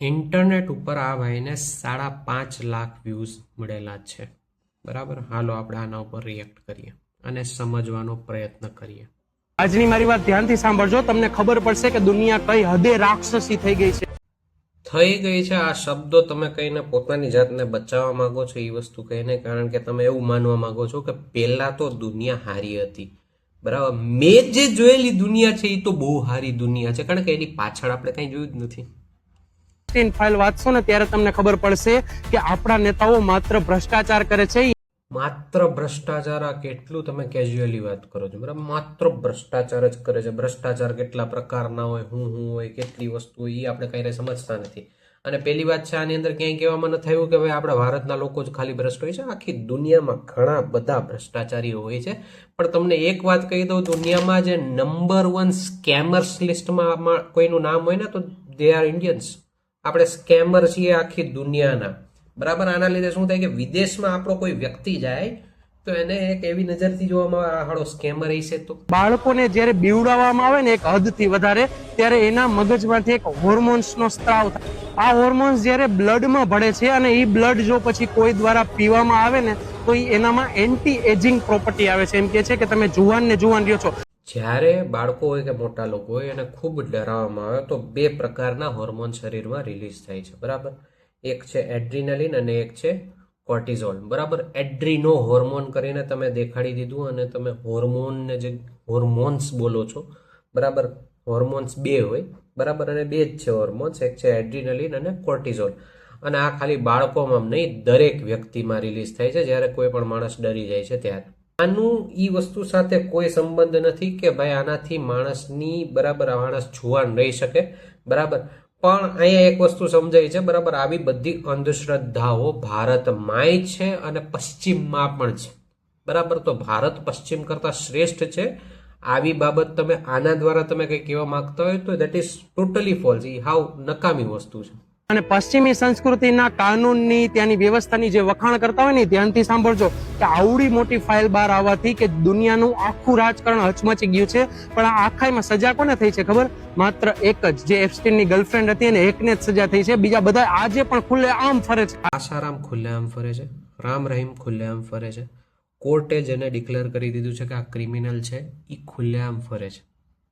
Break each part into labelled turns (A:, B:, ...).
A: Internet ઉપર આ ભાઈને 5.5 લાખ વ્યૂઝ મળેલા છે. બરાબર, હાલો આપણે આના ઉપર રિએક્ટ કરીએ અને સમજવાનો પ્રયત્ન કરીએ.
B: આજની મારી વાત ધ્યાનથી સાંભળજો, તમને ખબર પડશે કે દુનિયા કઈ હદે રાક્ષસી થઈ ગઈ છે.
A: થઈ ગઈ છે. આ શબ્દો તમે કહીને પોતાની જાતને બચાવવા માંગો છો, એ વસ્તુ કહીને, કારણ કે તમે એવું માનવા માંગો છો કે પહેલા તો દુનિયા હારી હતી. બરાબર, મેં જે જોયેલી દુનિયા છે એ તો બહુ હારી દુનિયા છે, કારણ કે એની પાછળ આપણે કઈ જોયું જ નથી.
B: ફાઇલ વાંચશો ને ત્યારે તમને ખબર પડશે કે આપણા નેતાઓ માત્ર ભ્રષ્ટાચાર કરે છે.
A: માત્ર ભ્રષ્ટાચાર, આ કેટલું તમે કેઝ્યુઅલી વાત કરો છો. બરાબર, માત્ર ભ્રષ્ટાચાર જ કરે છે. ભ્રષ્ટાચાર કેટલા પ્રકારના હોય, શું હોય, કેટલી વસ્તુ હોય, એ આપણે કઈ સમજતા નથી. અને પહેલી વાત છે, આની અંદર ક્યાંય કહેવામાં ન થયું કે ભાઈ આપણા ભારતના લોકો જ ખાલી ભ્રષ્ટ હોય છે. આખી દુનિયામાં ઘણા બધા ભ્રષ્ટાચારીઓ હોય છે. પણ તમને એક વાત કહી દઉં, દુનિયામાં જે નંબર 1 સ્કેમર્સ લિસ્ટમાં કોઈનું નામ હોય ને તો દે આર ઇન્ડિયન્સ. આપણે સ્કેમર છીએ આખી દુનિયાના. બરાબર, આના લીધે શું થાય કે વિદેશમાં આપણો કોઈ વ્યક્તિ જાય તો એને એક એવી નજરથી જોવામાં આવે, હાડો સ્કેમર હશે. તો
B: બાળકોને જ્યારે બીવડાવવામાં આવે ને એક હદથી વધારે, ત્યારે એના મગજમાંથી એક હોર્મોન્સનો સ્ત્રાવ થાય. આ હોર્મોન્સ જ્યારે બ્લડમાં ભળે છે અને એ બ્લડ જો પછી કોઈ દ્વારા પીવામાં આવે ને તો એનામાં એન્ટી એજિંગ પ્રોપર્ટી આવે છે. એમ કે છે કે તમે જુવાન ને જુવાન રહ્યો છો.
A: જ્યારે બાળકો હોય કે મોટા લોકો હોય એને ખૂબ ડરાવવામાં આવે તો 2 પ્રકારના હોર્મોન શરીરમાં રિલીઝ થાય છે. બરાબર, એક છે એડ્રીનાલિન અને એક છે કોર્ટિઝોલ. બરાબર, એડ્રીનો હોર્મોન કરીને તમે દેખાડી દીધું અને તમે હોર્મોનને જે હોર્મોન્સ બોલો છો. બરાબર, હોર્મોન્સ 2 હોય. બરાબર, અને 2 જ છે હોર્મોન્સ, એક છે એડ્રીનાલિન અને કોર્ટિઝોલ. અને આ ખાલી બાળકોમાં નહીં, દરેક વ્યક્તિમાં રિલીઝ થાય છે જ્યારે કોઈ પણ માણસ ડરી જાય છે ત્યારે. આનું ઈ વસ્તુ સાથે કોઈ સંબંધ નથી કે ભાઈ આનાથી માણસની, બરાબર, માણસ જુવાન રહી શકે. બરાબર, પણ અહીંયા એક વસ્તુ સમજાય છે. બરાબર, આવી બધી અંધશ્રદ્ધાઓ ભારતમાંય છે અને પશ્ચિમમાં પણ છે. બરાબર, તો ભારત પશ્ચિમ કરતા શ્રેષ્ઠ છે. આવી બાબત તમે આના દ્વારા તમે કઈ કહેવા માંગતા હોય તો દેટ ઇઝ ટોટલી ફોલ્સ. એ હાવ નકામી વસ્તુ છે.
B: અને પશ્ચિમી સંસ્કૃતિના કાનૂનની, ત્યાંની વ્યવસ્થાની જે વખાણ કરતા હોય ને ધ્યાનથી સાંભળજો કે આવડી મોટી ફાઇલ બહાર આવવાથી કે દુનિયાનું આખું રાજકારણ હચમચી ગયું છે. પણ આ આખાઈમાં સજા કોને થઈ છે ખબર? માત્ર એક જ, જે એપ્સ્ટીનની ગર્લફ્રેન્ડ હતી અને એકને જ સજા થઈ છે. બીજા બધા આજે પણ ખુલ્લે આમ ફરે છે.
A: આસારામ ખુલ્લે આમ ફરે છે, રામ રહીમ ખુલ્લે આમ ફરે છે. કોર્ટે જેને ડિક્લેર કરી દીધું છે કે આ ક્રિમિનલ છે એ ખુલ્લેઆમ ફરે છે.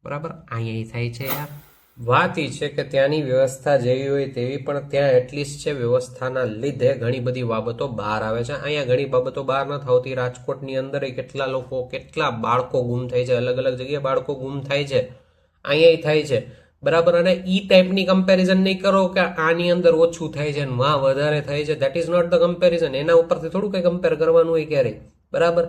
A: બરાબર, અહીંયા થાય છે યાર. વાત એ છે કે ત્યાંની વ્યવસ્થા જેવી હોય તેવી, પણ ત્યાં એટલીસ્ટ છે વ્યવસ્થાના લીધે ઘણી બધી બાબતો બહાર આવે છે. અહીંયા ઘણી બાબતો બહાર ન થતી. રાજકોટની અંદર કેટલા લોકો, કેટલા બાળકો ગુમ થાય છે, અલગ અલગ જગ્યાએ બાળકો ગુમ થાય છે, અહીંયા થાય છે. બરાબર, અને ઈ ટાઈપની કમ્પેરિઝન નહીં કરો કે આની અંદર ઓછું થાય છે ને માં વધારે થાય છે. That is not the comparison. એના ઉપરથી થોડું કંઈ કમ્પેર કરવાનું હોય ક્યારેય. બરાબર,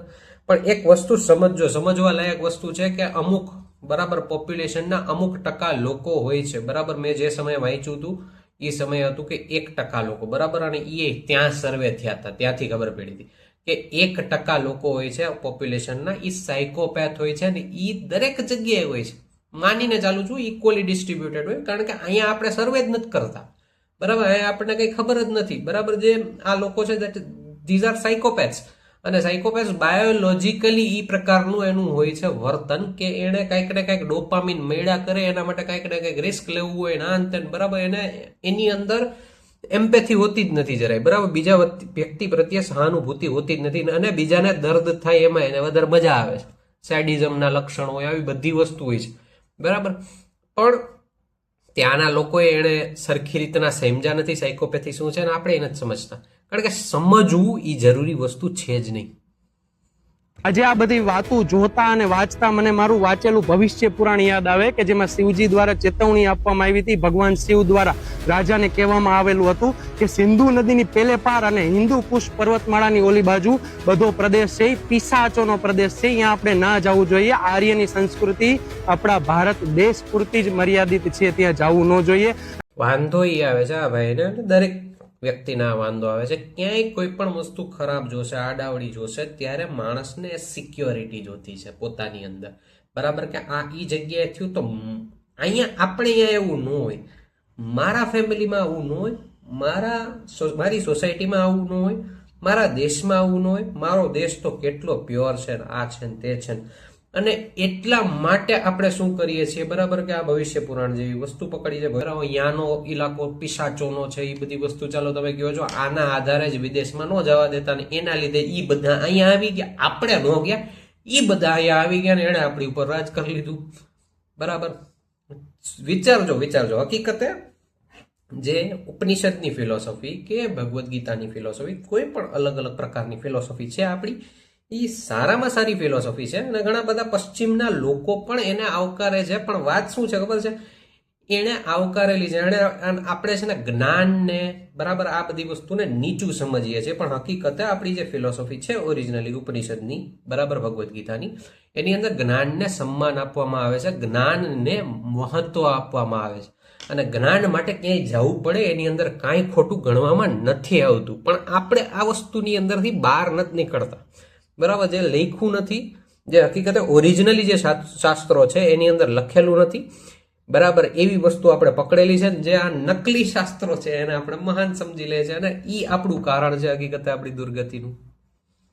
A: પણ એક વસ્તુ સમજજો, સમજવા લાયક વસ્તુ છે કે અમુક, બરાબર, પોપ્યુલેશનના અમુક ટકા લોકો હોય છે. બરાબર, મેં જે સમયે વાંચ્યું હતું એ સમય હતું કે 1% લોકો. બરાબર, અને એ ત્યાં સર્વે થયા હતા, ત્યાંથી ખબર પડી હતી કે 1% લોકો હોય છે પોપ્યુલેશનના, એ સાયકોપેથ હોય છે અને એ દરેક જગ્યાએ હોય છે. માનીને ચાલુ છું, ઇક્વલી ડિસ્ટ્રીબ્યુટેડ હોય, કારણ કે અહીંયા આપણે સર્વે જ નથી કરતા. બરાબર, અહીંયા આપણને કંઈ ખબર જ નથી. બરાબર, જે આ લોકો છે ધીઝ આર સાયકોપેથ્સ. અને સાયકોપેથ્સ બાયોલોજીકલી એ પ્રકારનું એનું હોય છે વર્તન કે એને કંઈક ને કંઈક ડોપામીન મળ્યા કરે, એના માટે કંઈક ને કંઈક રિસ્ક લેવું હોય ના અંતે. બરાબર, એને એની અંદર એમ્પેથી હોતી જ નથી જરાય. બરાબર, બીજા વ્યક્તિ પ્રત્યે સહાનુભૂતિ હોતી જ નથી અને બીજાને દર્દ થાય એમાં એને વધારે મજા આવે છે. સેડિઝમના લક્ષણો હોય, આવી બધી વસ્તુ હોય છે. બરાબર, પણ ત્યાંના લોકોએ એને સરખી રીતના સમજ્યા નથી સાયકોપેથી શું છે, અને આપણે એ નથી સમજતા. કારણ કે સમજવું એ જરૂરી વસ્તુ છે જ નહીં.
B: આજે આ બધી વાતો જોતા અને વાંચતા મને મારું વાંચેલું ભવિષ્ય પુરાણ યાદ આવે કે જેમાં શિવજી દ્વારા ચેતવણી આપવામાં આવી હતી. ભગવાન શિવ દ્વારા રાજાને કહેવામાં આવેલું હતું કે સિંધુ નદીની પેલે પાર અને હિન્દુ કુશ પર્વતમાળાની ઓલી બાજુ બધો પ્રદેશ છે, પિશાચોનો પ્રદેશ છે, અહીંયા આપણે ના જવું જોઈએ. આર્યની સંસ્કૃતિ આપણા ભારત દેશ પૂરતી જ મર્યાદિત છે, ત્યાં જવું ન જોઈએ.
A: વાંધો એ આવે છે આ ભાઈને, દરેક વ્યક્તિના વાંધો આવે છે. ક્યાંય કોઈ પણ વસ્તુ ખરાબ જોશે, આડાવડી જોશે, ત્યારે માણસને સિક્યોરિટી જોતી છે પોતાની અંદર. બરાબર, કે આ ઈ જગ્યાએ થયું તો અહીંયા આપણે અહીંયા એવું ન હોય, મારા ફેમિલીમાં આવું ન હોય, મારી સોસાયટીમાં આવું ન હોય, મારા દેશમાં આવું ન હોય. મારો દેશ તો કેટલો પ્યોર છે ને આ છે ને તે છે ને. અને એટલા માટે આપણે શું કરીએ છીએ, બરાબર, કે આ ભવિષ્ય પુરાણ જેવી વસ્તુ પકડી છે. બરાબર, યાનો ઇલાકો પિશાચોનો છે, એ બધી વસ્તુ ચાલો તમે કહો છો આના આધારે જ વિદેશમાં ન જવા દેતા ને એના લીધે ઈ બધા અહીંયા આવી ગયા, આપણે ન ગયા, ઈ બધા અહીંયા આવી ગયા ને એને આપણી ઉપર રાજ કરી લીધું. બરાબર, વિચારજો હકીકતે જે ઉપનિષદની ફિલોસોફી કે ભગવદ્ ગીતાની ફિલોસોફી, કોઈ પણ અલગ અલગ પ્રકારની ફિલોસોફી છે આપણી, એ સારામાં સારી ફિલોસોફી છે અને ઘણા બધા પશ્ચિમના લોકો પણ એને આવકારે છે. પણ વાત શું છે ખબર છે, એને આવકારેલી છે, એને આપણે છે ને જ્ઞાનને, બરાબર, આ બધી વસ્તુને નીચું સમજીએ છીએ. પણ હકીકતે આપણી જે ફિલોસોફી છે ઓરિજિનલી ઉપનિષદની, બરાબર, ભગવદ્ ગીતાની, એની અંદર જ્ઞાનને સન્માન આપવામાં આવે છે, જ્ઞાનને મહત્વ આપવામાં આવે છે અને જ્ઞાન માટે ક્યાંય જવું પડે એની અંદર કાંઈ ખોટું ગણવામાં નથી આવતું. પણ આપણે આ વસ્તુની અંદરથી બહાર નથી નીકળતા. બરાબર, જે લખ્યું નથી, જે હકીકતે ઓરિજિનલી જે શાસ્ત્રો છે એની અંદર લખેલું નથી, બરાબર, એવી વસ્તુ આપણે પકડેલી છે. જે આ નકલી શાસ્ત્રો છે એને આપણે મહાન સમજી લે છે અને ઈ આપણું કારણ છે હકીકતે આપણી દુર્ગતિનું.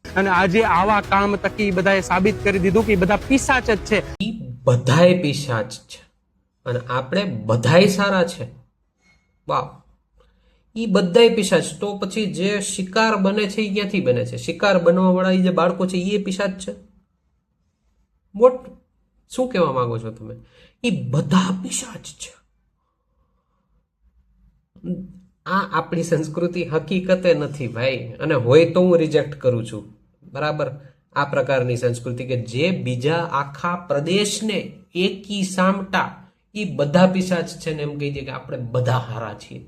B: અને આજે આવા કામ તકી બધાએ સાબિત કરી દીધું કે બધા પિશાચ જ છે.
A: ઈ બધાય પિશાચ છે અને આપણે બધાય સારા છે. વાવ, ઈ બધાય પિશાચ. તો પછી જે શિકાર બને છે એ ક્યાંથી બને છે? શિકાર બનવા વાળા જે બાળકો છે એ પિશાચ છે? વોટ, શું કહેવા માંગો છો તમે? એ બધા પિશાચ છે. આ આપણી સંસ્કૃતિ હકીકતે નથી ભાઈ, અને હોય તો હું રિજેક્ટ કરું છું. બરાબર, આ પ્રકારની સંસ્કૃતિ કે જે બીજા આખા પ્રદેશને એકી સામટા એ બધા પિશાચ છે ને એમ કહી દે કે આપણે બધા હારા છીએ.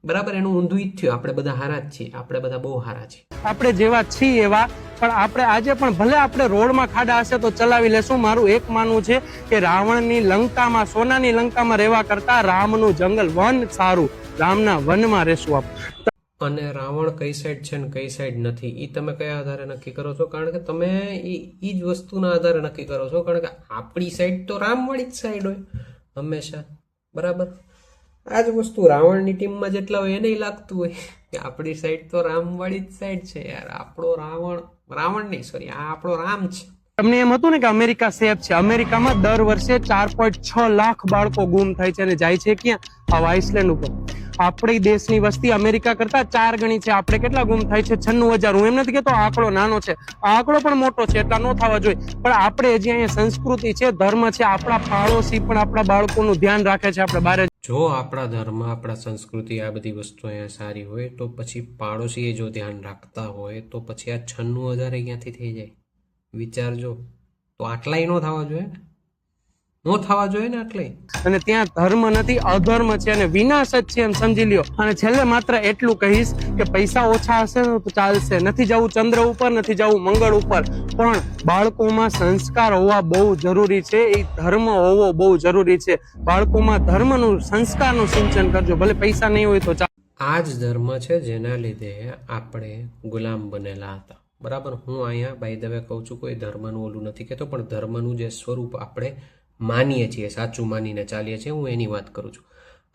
A: બરાબર, એનું ઊંધું જ થયું, આપણે બધા હારા જ છીએ, આપણે બધા બહુ હારા છીએ.
B: આપણે જેવા છીએ એવા, પણ આપણે આજે પણ ભલે આપણે રોડમાં ખાડા હશે તો ચલાવી લેશું. મારું એક માનવું છે કે રાવણની લંકામાં, સોનાની લંકામાં રહેવા કરતા રામનું જંગલ વન સારું, રામના વનમાં રહેશું આપણે.
A: અને રાવણ કઈ સાઈડ છે ને કઈ સાઈડ નથી એ તમે કયા આધારે નક્કી કરો છો? કારણ કે તમે એ જ વસ્તુના આધારે નક્કી કરો છો. કારણ કે આપણી સાઈડ તો રામવાળી જ સાઈડ હોય હંમેશા. બરાબર, આ જ વસ્તુ રાવણની ટીમમાં જેટલા હોય એને લાગતું હોય કે આપણી સાઈડ તો રામવાળી જ સાઈડ છે યાર. આપણો રાવણ નહીં, સોરી, આ આપણો રામ છે.
B: તમને એમ હતું ને કે અમેરિકા સેફ છે. અમેરિકામાં દર વર્ષે 4.6 લાખ બાળકો ગુમ થાય છે અને જાય છે ક્યાં? આ આઇસલેન્ડ ઉપર. આપણી દેશની વસ્તી અમેરિકા કરતા 4 ગણી છે. આપણે કેટલા ગુમ થાય છે? 96,000. હું એમ નથી કહેતો આંકડો નાનો છે, આ આંકડો પણ મોટો છે, એટલા ન થવા જોઈએ. પણ આપણે હજી અહીંયા સંસ્કૃતિ છે, ધર્મ છે, આપણા પાડોશી પણ આપણા બાળકોનું ધ્યાન રાખે છે. આપણે બારે
A: જો આપણા ધર્મ, આપણા સંસ્કૃતિ, આ બધી વસ્તુ અહીંયા સારી હોય તો પછી પાડોશીએ જો ધ્યાન રાખતા હોય તો પછી આ 96,000 ક્યાંથી થઈ જાય? વિચારજો. તો આટલાય ન થવા જોઈએ ને, નો થવા જોઈએ ને આટલાય.
B: અને ત્યાં ધર્મ નથી, અધર્મ છે અને વિનાશ જ છે એમ સમજી લ્યો. અને છેલ્લે માત્ર એટલું કહીશ કે પૈસા ઓછા હશે ને તો ચાલશે, નથી જવું ચંદ્ર ઉપર, નથી જવું મંગળ ઉપર, પણ બાળકોમાં સંસ્કાર હોવા બહુ જરૂરી છે. એ ધર્મ હોવો બહુ જરૂરી છે. બાળકોમાં ધર્મનું, સંસ્કારનું સિંચન કરજો. ભલે પૈસા નહીં હોય તો ચાલે.
A: આ જ ધર્મ છે જેના લીધે આપણે ગુલામ બનેલા હતા. બરાબર, હું અહીંયા બાય ધ વે કહું છું, કોઈ ધર્મનું ઓલું નથી કહેતો, પણ ધર્મનું જે સ્વરૂપ આપણે માનીએ છીએ, સાચું માનીને ચાલીએ છીએ, હું એની વાત કરું છું.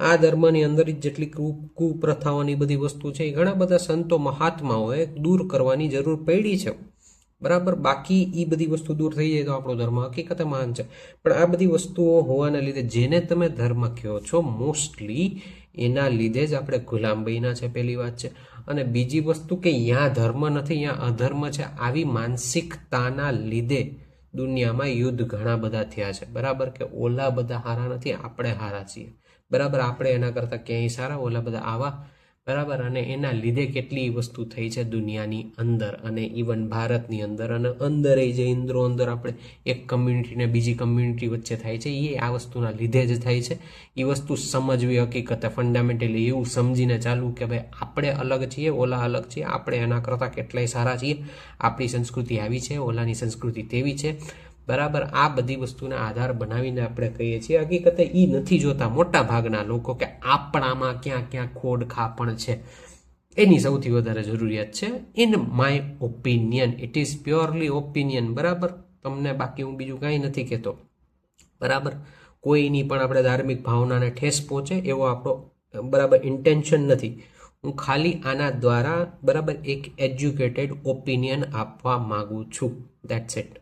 A: આ ધર્મની અંદર જેટલી કુપ્રથાઓની બધી વસ્તુ છે એ ઘણા બધા સંતો મહાત્માઓએ દૂર કરવાની જરૂર પડી છે. બરાબર, બાકી એ બધી વસ્તુ દૂર થઈ જાય તો આપણો ધર્મ હકીકતે મહાન છે. પણ આ બધી વસ્તુઓ હોવાને લીધે જેને તમે ધર્મ કહો છો મોસ્ટલી એના લીધે જ આપણે ગુલામ બન્યા છે, પહેલી વાત છે. અને બીજી વસ્તુ કે ત્યાં ધર્મ નથી, ત્યાં અધર્મ છે, આવી માનસિકતાના લીધે દુનિયામાં યુદ્ધ ઘણા બધા થયા છે. બરાબર, કે ઓલા બધા હારા નથી, આપણે હારા છીએ. બરાબર, આપણે એના કરતાં ક્યાંય સારા, ઓલા બધા આવા. બરાબર, અને એના લીધે કેટલી વસ્તુ થઈ છે દુનિયાની અંદર અને ઇવન ભારતની અંદર. અને અંદર જે ઇન્દ્રો અંદર આપણે એક કમ્યુનિટીને બીજી કમ્યુનિટી વચ્ચે થાય છે એ આ વસ્તુના લીધે જ થાય છે. એ વસ્તુ સમજવી હકીકતે ફંડામેન્ટલી એવું સમજીને ચાલવું કે ભાઈ આપણે અલગ છીએ, ઓલા અલગ છીએ, આપણે એના કરતાં કેટલાય સારા છીએ, આપણી સંસ્કૃતિ આવી છે, ઓલાની સંસ્કૃતિ તેવી છે. બરાબર, આ બધી વસ્તુને આધાર બનાવીને આપણે કહીએ છીએ. હકીકતે એ નથી જોતા મોટા ભાગના લોકો કે આપણામાં ક્યાં ક્યાં ખોડ ખાપણ છે. એની સૌથી વધારે જરૂરિયાત છે. In my opinion, it is purely opinion. બરાબર, તમને બાકી હું બીજું કાંઈ નથી કહેતો. બરાબર, કોઈની પણ આપણે ધાર્મિક ભાવનાને ઠેસ પહોંચે એવો આપણો બરાબર ઇન્ટેન્શન નથી. હું ખાલી આના દ્વારા બરાબર એક એજ્યુકેટેડ ઓપિનિયન આપવા માંગુ છું. That's it.